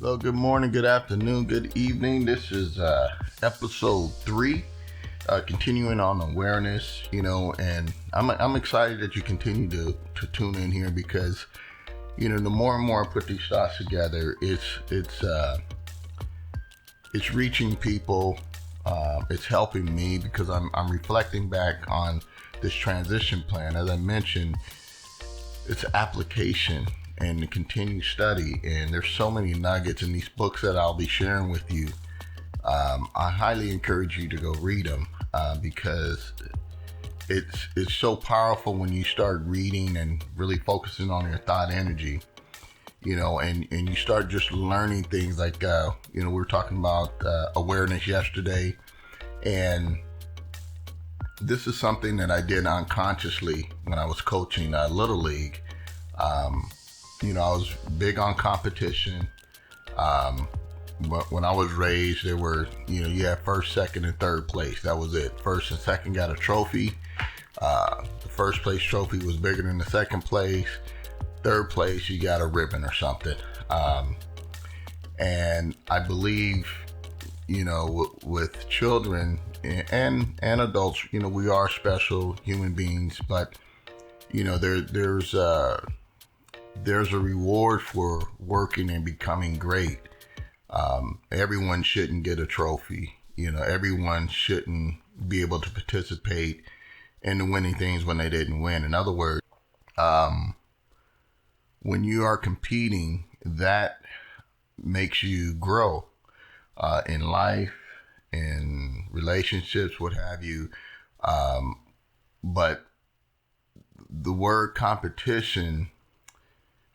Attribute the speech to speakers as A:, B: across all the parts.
A: Well, good morning, good afternoon, good evening. This is episode 3, continuing on awareness, and I'm excited that you continue to tune in here because, the more and more I put these thoughts together, it's reaching people, it's helping me because I'm reflecting back on this transition plan. As I mentioned, it's application and the continued study, and there's so many nuggets in these books that I'll be sharing with you. I highly encourage you to go read them because it's so powerful when you start reading and really focusing on your thought energy, and you start just learning things like, we were talking about awareness yesterday, and this is something that I did unconsciously when I was coaching Little League. I was big on competition. But when I was raised, there were, you had first, second, and third place. That was it. First and second got a trophy. The first place trophy was bigger than the second place. Third place, you got a ribbon or something. And I believe, with children and adults, we are special human beings, but, there's a reward for working and becoming great. Everyone shouldn't get a trophy. Everyone shouldn't be able to participate in the winning things when they didn't win. In other words, when you are competing, that makes you grow in life, in relationships, what have you. But the word competition,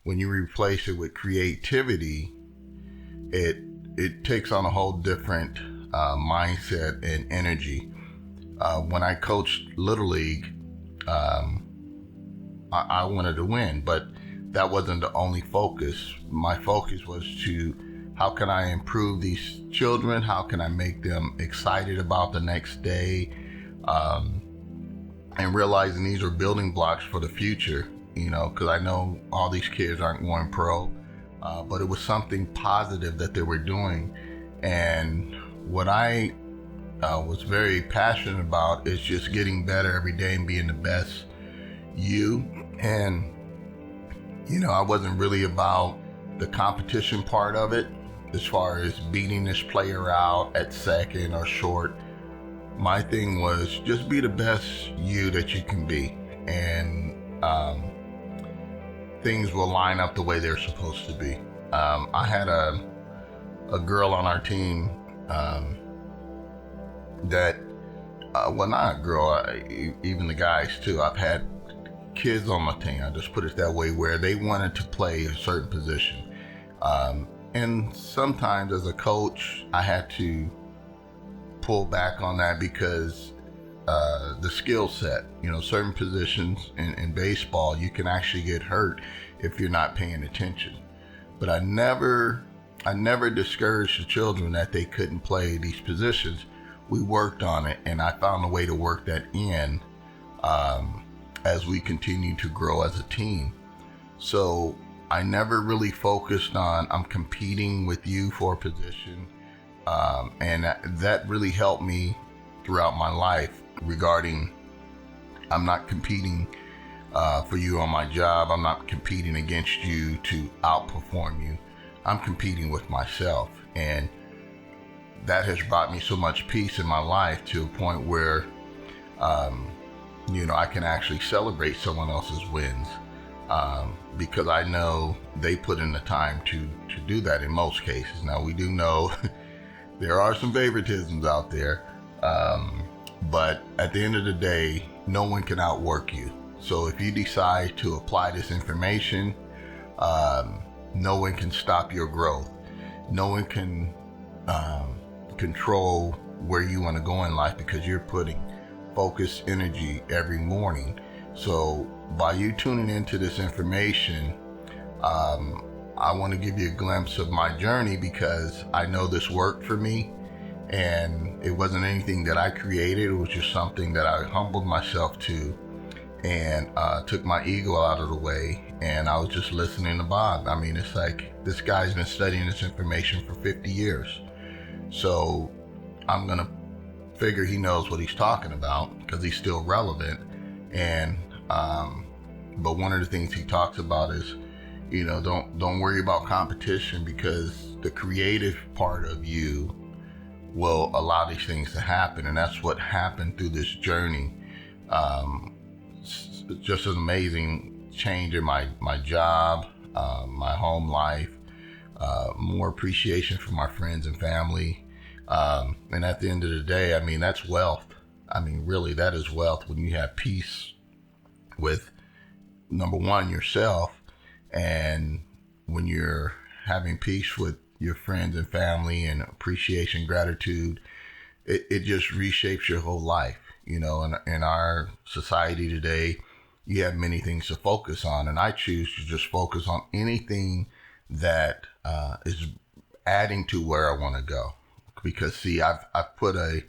A: when you replace it with creativity, it takes on a whole different mindset and energy. When I coached Little League, I wanted to win, but that wasn't the only focus. My focus was to, how can I improve these children? How can I make them excited about the next day? And realizing these are building blocks for the future. Because I know all these kids aren't going pro, but it was something positive that they were doing. And what I was very passionate about is just getting better every day and being the best you. And, I wasn't really about the competition part of it, as far as beating this player out at second or short. My thing was just be the best you that you can be. And, things will line up the way they're supposed to be. I had a girl on our team that, well, not a girl, even the guys too. I've had kids on my team, I just put it that way, where they wanted to play a certain position. And sometimes as a coach, I had to pull back on that because the skill set, certain positions in baseball, you can actually get hurt if you're not paying attention. But I never discouraged the children that they couldn't play these positions. We worked on it, and I found a way to work that in as we continue to grow as a team. So I never really focused on, I'm competing with you for a position. And that really helped me throughout my life regarding, I'm not competing for you on my job. I'm not competing against you to outperform you. I'm competing with myself. And that has brought me so much peace in my life to a point where, I can actually celebrate someone else's wins because I know they put in the time to do that in most cases. Now, we do know there are some favoritisms out there. But at the end of the day, no one can outwork you. So if you decide to apply this information, no one can stop your growth. No one can control where you want to go in life because you're putting focused energy every morning. So by you tuning into this information, I want to give you a glimpse of my journey because I know this worked for me. And it wasn't anything that I created. It was just something that I humbled myself to. and took my ego out of the way, and I was just listening to Bob. I mean, it's like this guy's been studying this information for 50 years. So I'm going to figure he knows what he's talking about because he's still relevant. And but one of the things he talks about is, don't worry about competition, because the creative part of you will allow these things to happen. And that's what happened through this journey. Just an amazing change in my job, my home life, more appreciation for my friends and family. And at the end of the day, I mean, that's wealth. I mean, really, that is wealth when you have peace with, number one, yourself, and when you're having peace with your friends and family and appreciation, gratitude, it just reshapes your whole life. In our society today, you have many things to focus on, and I choose to just focus on anything that is adding to where I want to go. Because see, I've put a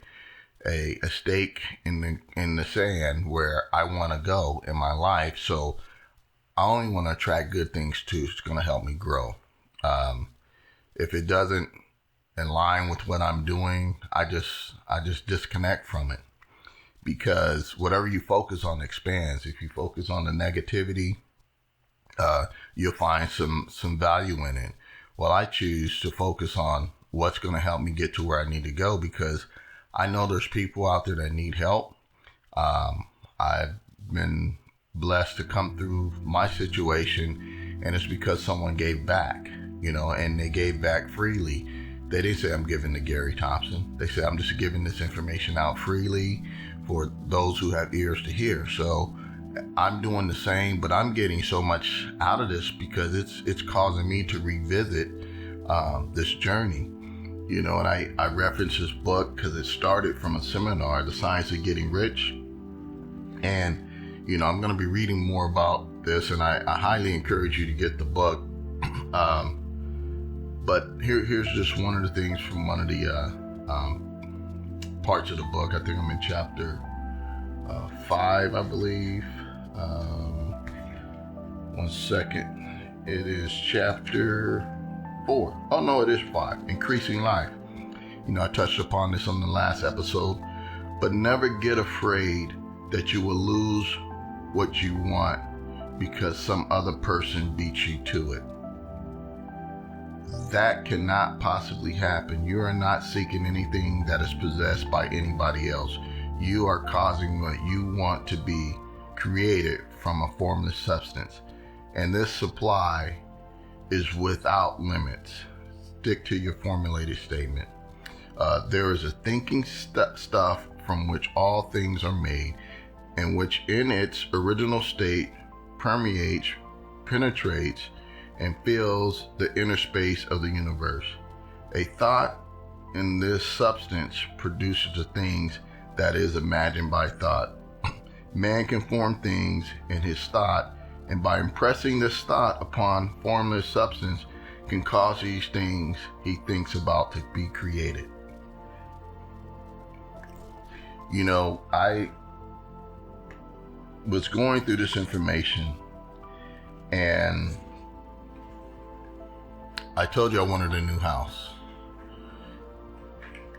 A: stake in the sand where I want to go in my life. So I only want to attract good things too. It's going to help me grow. If it doesn't align with what I'm doing, I just disconnect from it. Because whatever you focus on expands. If you focus on the negativity, you'll find some value in it. Well, I choose to focus on what's going to help me get to where I need to go, because I know there's people out there that need help. I've been blessed to come through my situation, and it's because someone gave back, and they gave back freely. They didn't say, I'm giving to Gary Thompson. They said, I'm just giving this information out freely for those who have ears to hear. So I'm doing the same, but I'm getting so much out of this because it's causing me to revisit this journey. And I reference this book because it started from a seminar, The Science of Getting Rich. And, I'm going to be reading more about this, and I highly encourage you to get the book. But here's just one of the things from one of the parts of the book. I think I'm in chapter 5, I believe. One second. It is chapter 4. Oh no, it is 5. Increasing life. I touched upon this on the last episode, but never get afraid that you will lose what you want because some other person beats you to it. That cannot possibly happen. You are not seeking anything that is possessed by anybody else. You are causing what you want to be created from a formless substance. And this supply is without limits. Stick to your formulated statement. There is a thinking stuff from which all things are made, and which in its original state permeates, penetrates, and fills the inner space of the universe. A thought in this substance produces the things that is imagined by thought. Man can form things in his thought, and by impressing this thought upon formless substance can cause these things he thinks about to be created. I was going through this information, and I told you I wanted a new house.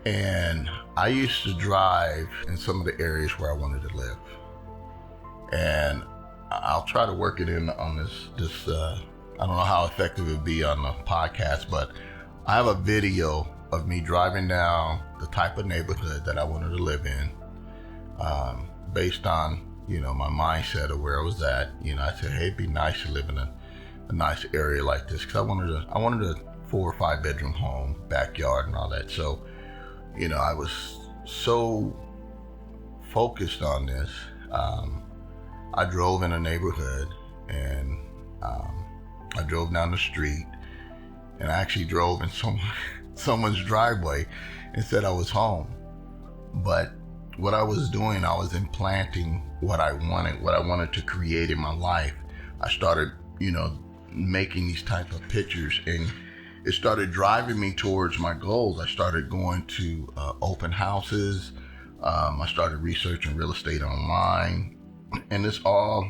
A: And I used to drive in some of the areas where I wanted to live. And I'll try to work it in on this I don't know how effective it would be on the podcast, but I have a video of me driving down the type of neighborhood that I wanted to live in, based on, my mindset of where I was at. I said, hey, it'd be nice to live in a nice area like this, because I wanted a 4 or 5 bedroom home, backyard and all that. So, I was so focused on this. I drove in a neighborhood, and I drove down the street, and I actually drove in someone's driveway and said I was home. But what I was doing, I was implanting what I wanted to create in my life. I started, making these type of pictures, and it started driving me towards my goals. I started going to open houses. I started researching real estate online. And this all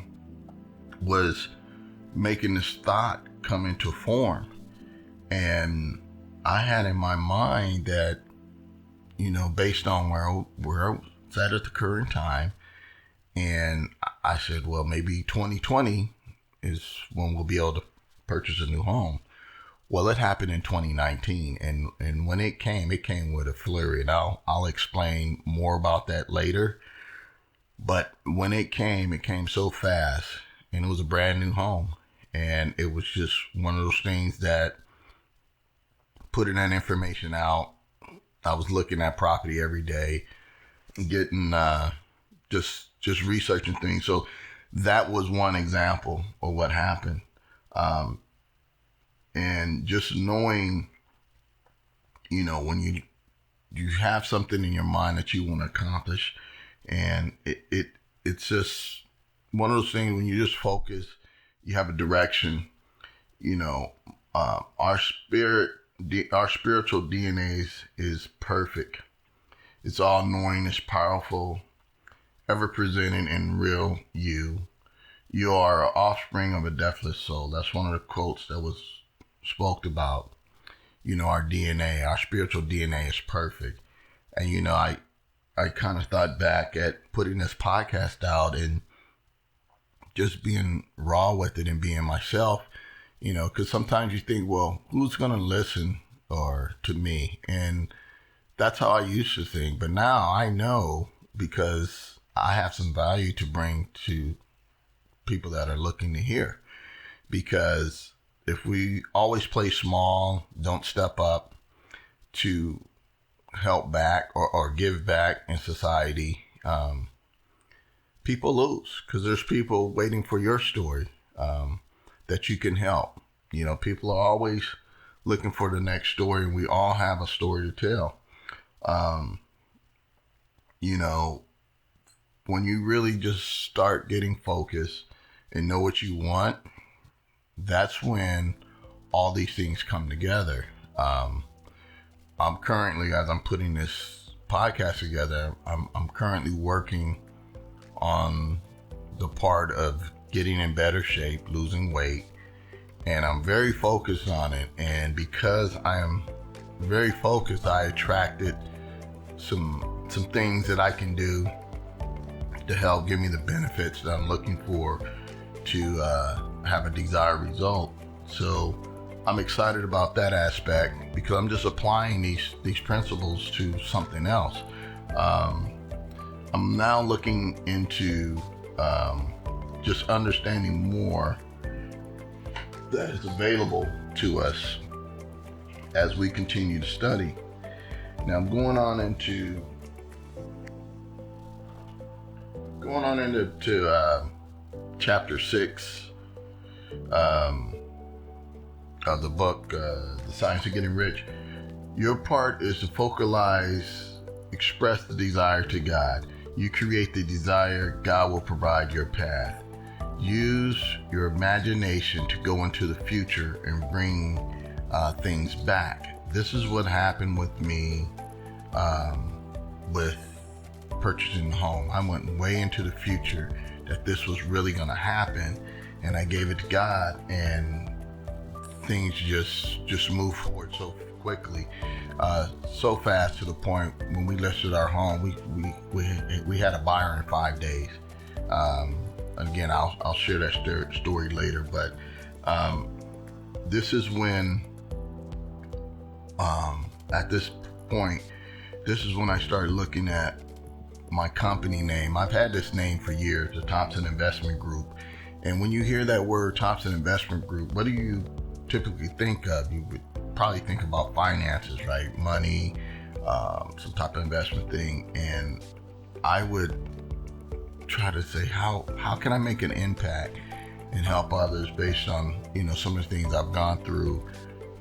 A: was making this thought come into form. And I had in my mind that, based on where I was at the current time, and I said, well, maybe 2020 is when we'll be able to purchase a new home. Well, it happened in 2019, and when it came with a flurry, and I'll explain more about that later. But when it came so fast, and it was a brand new home, and it was just one of those things that putting that information out, I was looking at property every day, getting just researching things. So that was one example of what happened. And just knowing, when you have something in your mind that you want to accomplish, and it's just one of those things when you just focus, you have a direction. Our spiritual DNA is perfect. It's all knowing, it's powerful, ever presenting in real you. You are an offspring of a deathless soul. That's one of the quotes that was spoke about. Our DNA, our spiritual DNA is perfect. And I kind of thought back at putting this podcast out and just being raw with it and being myself, because sometimes you think, well, who's going to listen to me? And that's how I used to think. But now I know, because I have some value to bring to people that are looking to hear. Because if we always play small, don't step up to help back or give back in society, people lose, because there's people waiting for your story that you can help. People are always looking for the next story, and we all have a story to tell. When you really just start getting focused and know what you want, that's when all these things come together. I'm currently, as I'm putting this podcast together, I'm currently working on the part of getting in better shape, losing weight, and I'm very focused on it. And because I am very focused, I attracted some things that I can do to help give me the benefits that I'm looking for to have a desired result. So I'm excited about that aspect, because I'm just applying these principles to something else. I'm now looking into just understanding more that is available to us as we continue to study. Now I'm going on into chapter 6 of the book, The Science of Getting Rich. Your part is to focalize, express the desire to God. You create the desire, God will provide your path. Use your imagination to go into the future and bring things back. This is what happened with me with purchasing a home. I went way into the future that this was really going to happen, and I gave it to God, and things just moved forward so quickly, so fast, to the point when we listed our home, we had a buyer in 5 days. Again, I'll share that story later, but this is when, at this point, this is when I started looking at my company name. I've had this name for years, the Thompson Investment Group. And when you hear that word, Thompson Investment Group, what do you typically think of? You would probably think about finances, right? Money, some type of investment thing. And I would try to say, how can I make an impact and help others based on, some of the things I've gone through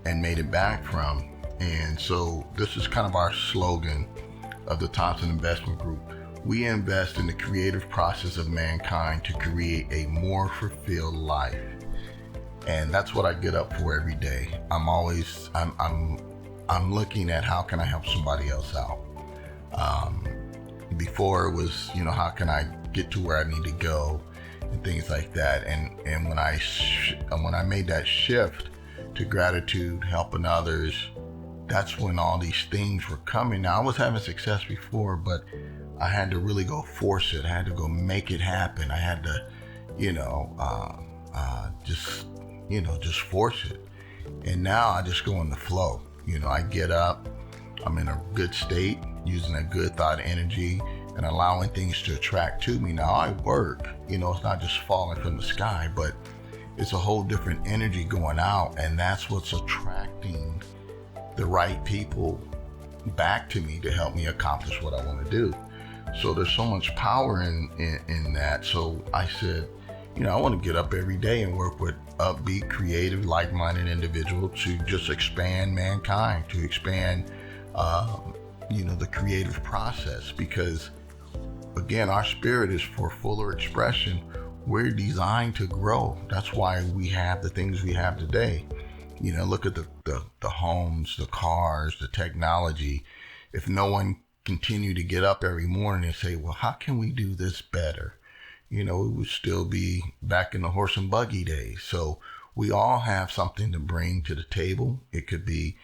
A: and made it back from. And so this is kind of our slogan of the Thompson Investment Group. We invest in the creative process of mankind to create a more fulfilled life. And that's what I get up for every day. I'm looking at how can I help somebody else out. Before it was, how can I get to where I need to go and things like that. And when I made that shift to gratitude, helping others, that's when all these things were coming. Now, I was having success before, but I had to really go force it. I had to go make it happen. I had to, just force it. And now I just go in the flow. I get up, I'm in a good state, using a good thought energy and allowing things to attract to me. Now I work, it's not just falling from the sky, but it's a whole different energy going out, and that's what's attracting the right people back to me to help me accomplish what I want to do. So there's so much power in that. So I said, I want to get up every day and work with upbeat, creative, like-minded individuals to just expand mankind, to expand, the creative process. Because, again, our spirit is for fuller expression. We're designed to grow. That's why we have the things we have today. Look at the homes, the cars, the technology. If no one continued to get up every morning and say, well, how can we do this better? It would still be back in the horse and buggy days. So we all have something to bring to the table. It could be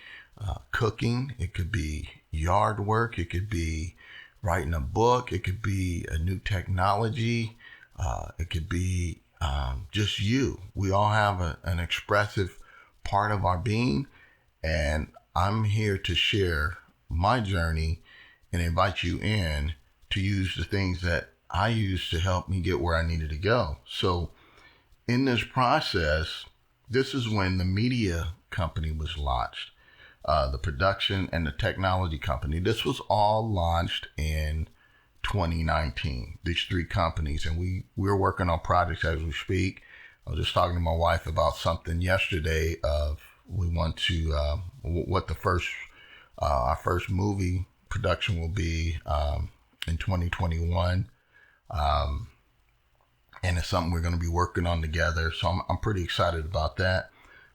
A: cooking. It could be yard work. It could be writing a book. It could be a new technology. It could be just you. We all have an expressive part of our being. And I'm here to share my journey and invite you in to use the things that I used to help me get where I needed to go. So in this process, this is when the media company was launched, the production and the technology company. This was all launched in 2019, these three companies. And we're working on projects as we speak. I was just talking to my wife about something yesterday of we want to, what our first movie production will be in 2021. And it's something we're going to be working on together. So I'm pretty excited about that.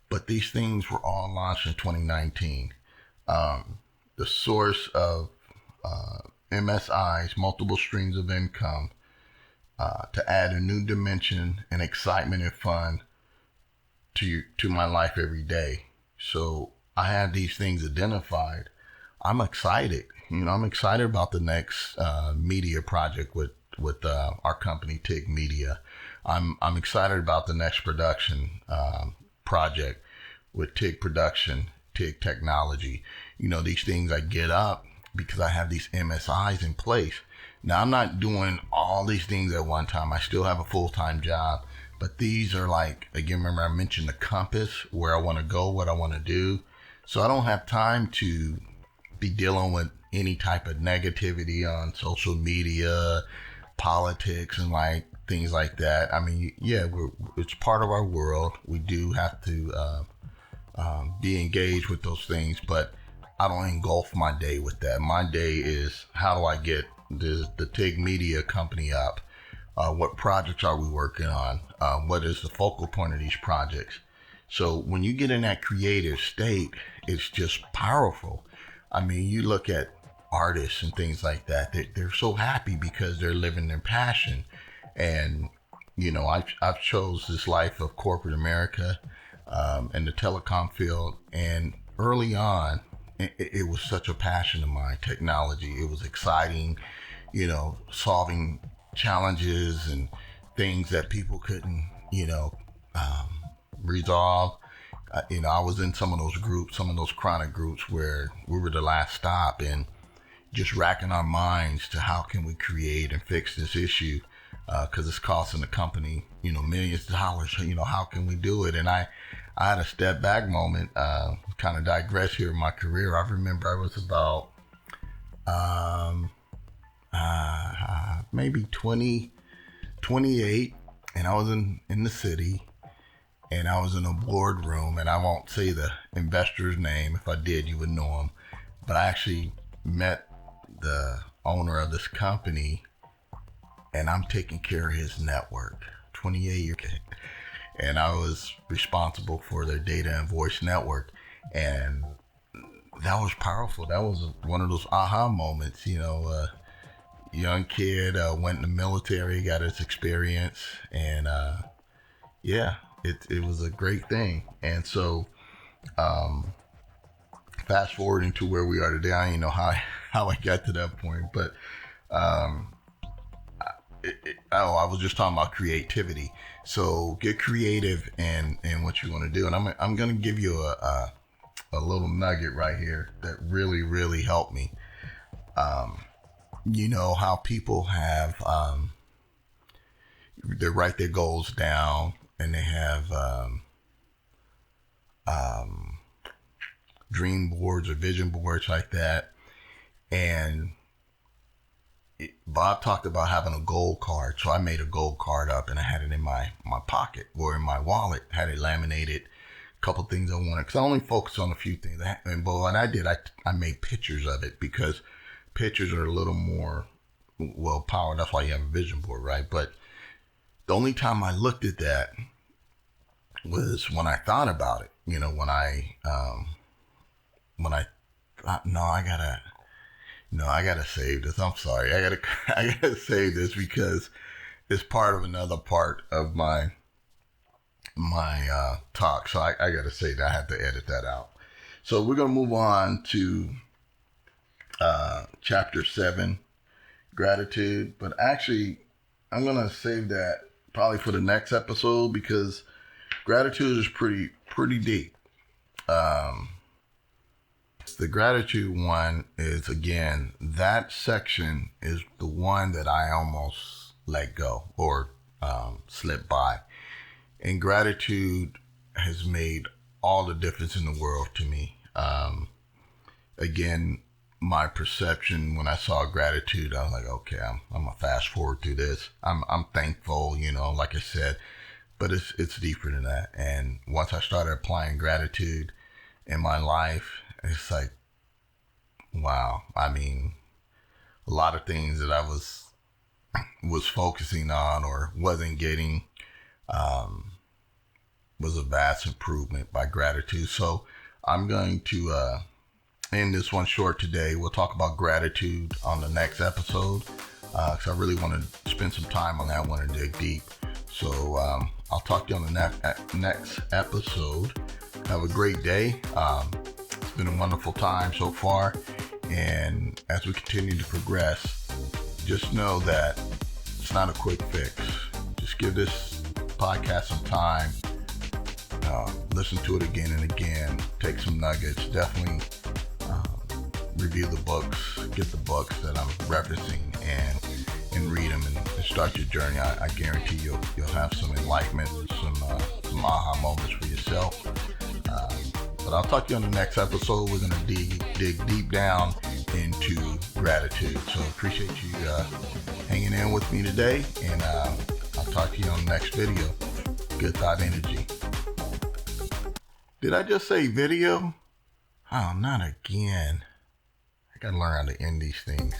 A: But these things were all launched in 2019. The source of MSI's multiple streams of income, to add a new dimension and excitement and fun to my life every day. So I have these things identified. I'm excited. I'm excited about the next media project with our company, TIG Media. I'm excited about the next production project with TIG Production, TIG Technology. These things I get up because I have these MSIs in place. Now, I'm not doing all these things at one time. I still have a full-time job, but these are like, again, remember I mentioned the compass, where I want to go, what I want to do. So I don't have time to be dealing with any type of negativity on social media, politics, and like things like that. I mean, yeah, it's part of our world. We do have to be engaged with those things, but I don't engulf my day with that. My day is, how do I get the TIG Media company up? What projects are we working on? What is the focal point of these projects? So when you get in that creative state, it's just powerful. I mean, you look at artists and things like that, they're so happy because they're living their passion. And, I've chose this life of corporate America and the telecom field. And early on, it was such a passion of mine, technology. It was exciting, solving challenges and things that people couldn't, resolve. I was in some of those groups, some of those chronic groups where we were the last stop, and just racking our minds to how can we create and fix this issue, because it's costing the company, millions of dollars. How can we do it? And I had a step back moment, kind of digress here in my career. I remember I was about maybe 28, and I was in the city, and I was in a boardroom, and I won't say the investor's name. If I did, you would know him. But I actually met the owner of this company, and I'm taking care of his network, 28 years. And I was responsible for their data and voice network. And that was powerful. That was one of those aha moments, young kid, went in the military, got his experience, and yeah, it was a great thing. And so, fast forwarding to where we are today, I don't even know how I got to that point, but um, I was just talking about creativity. So get creative in what you want to do, and I'm gonna give you a little nugget right here that really helped me. You know how people have they write their goals down and they have dream boards or vision boards like that, and Bob talked about having a goal card. So I made a goal card up and I had it in my pocket or in my wallet, had it laminated, a couple things I wanted, because I only focused on a few things. But what I did, I made pictures of it, because pictures are a little more well powered. That's why you have a vision board, right? But the only time I looked at that was when I thought about it. You know, when I thought, I gotta save this. I'm sorry. I gotta save this because it's part of another part of my talk. So I gotta say that I have to edit that out. So we're gonna move on to chapter 7, gratitude. But actually, I'm gonna save that probably for the next episode, because gratitude is pretty deep. The gratitude one is, again, that section is the one that I almost let go or slipped by. And gratitude has made all the difference in the world to me. Again, my perception when I saw gratitude, I was like, okay, I'm gonna fast forward through this. I'm thankful, like I said, but it's deeper than that. And once I started applying gratitude in my life, it's like, wow. I mean, a lot of things that I was focusing on or wasn't getting was a vast improvement by gratitude. So I'm going to end this one short today. We'll talk about gratitude on the next episode, because I really want to spend some time on that one and dig deep. So I'll talk to you on the next episode. Have a great day. It's been a wonderful time so far. And as we continue to progress, just know that it's not a quick fix. Just give this podcast some time. Listen to it again and again. Take some nuggets. Definitely review the books. Get the books that I'm referencing and read them and start your journey. I guarantee you'll have some enlightenment, some aha moments for yourself. But I'll talk to you on the next episode. We're going to dig deep down into gratitude. So appreciate you hanging in with me today. And I'll talk to you on the next video. Good Thought Energy. Did I just say video? Oh, not again. I got to learn how to end these things.